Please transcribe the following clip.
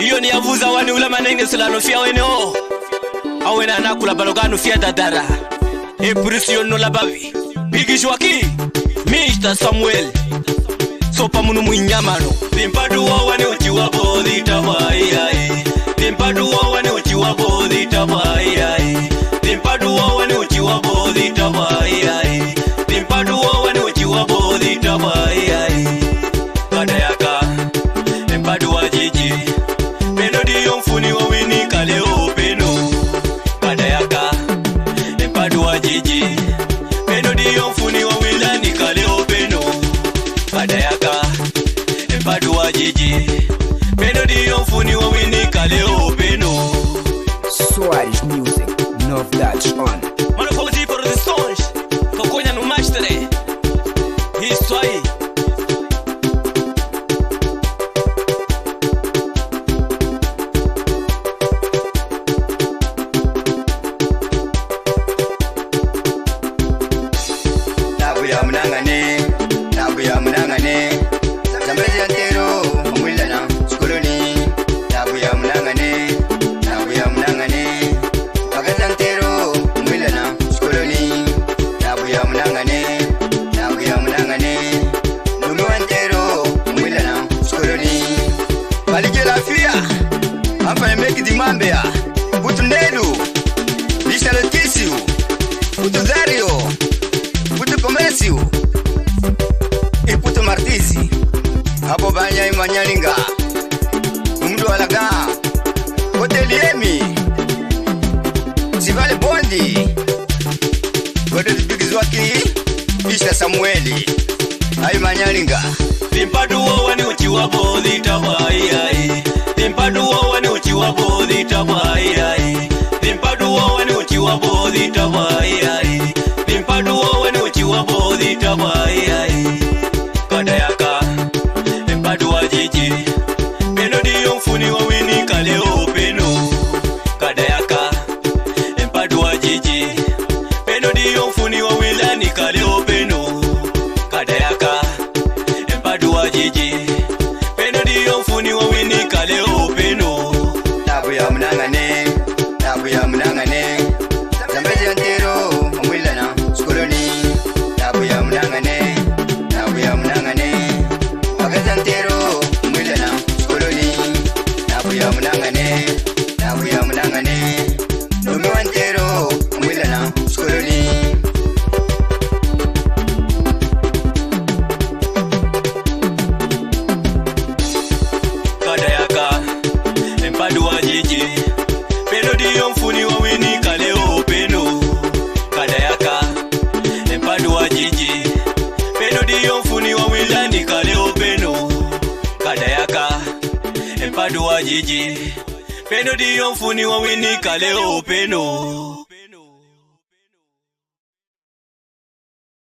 Iyo ni avuza wani ula manenge silano fia wene o. Awena anakula baloganu fia dadara. Epurisio no labavi. Bigi Joaquin, Mr. Samuel. Sopa munu mwinyamano. Limpadu wa wani uchi wabodhi tawai ai. Limpadu wa wani uchi wabodhi tawai ai. Limpadu wa wani uchi wabodhi tawai ai. Limpadu wa wani uchi wabodhi tawai ai. Kadayaka, limpadu wa jiji. Peno diyo mfuni wa wini kale o peno. Kadayaka, limpadu wa jiji. Peno diyo mfuni wa wilani kale o peno. Kadayaka, limpadu wa jiji. Peno diyo mfuni wa wini kale o peno. Swedish music, no Dutch on. Mano for the for the stones. Tokonya no match today. He's swai. Nabuya munangane. Zambezi antero, mwilana, skoloni. Nabuya munangane. Magaza antero, mwilana, skoloni. Nabuya munangane. Numi antero, mwilana, skoloni. Balige la fia, enfin meki di mambea. Butu nedu, Lisa Lotisiu, Butu Dario, Butu Comércio, e Butu Martizi. Hapo banya imanyalinga, umdu alaga, hoteliemi, Sivale Bondi, Godo Bigi Joaquin, Mr. Samueli, ay manyalinga. Limpadu wa wani uchi wabodhi tawai ai. Limpadu wa wani uchi wabodhi tawai ai. Limpadu wa wani uchi wabodhi tawai ai. Limpadu wa wani uchi wabodhi tawai ai. Kadayaka, limpadu wa jiji. Peno diyo mfuni wa wini kale o peno. Kadayaka, limpadu wa jiji. Peno diyo mfuni wa wilani kale o peno. Kadayaka, limpadu wa jiji. Peno diyo mfuni wa wini kale o peno. Nabuya munangane. Zambezi antero, mwilana, skoloni. Nabuya munangane. Magaza antero, mwilana, skoloni. Nabuya munangane. Numi antero, mwilana, skoloni. Kadayaka, limpadu wa jiji. Peno diyo mfuni wa wini kale o peno. Kadayaka, limpadu wa jiji. Peno diyo mfuni wa wilani kale o peno. Kadayaka, limpadu wa jiji. Peno diyo mfuni wa wini kale o peno.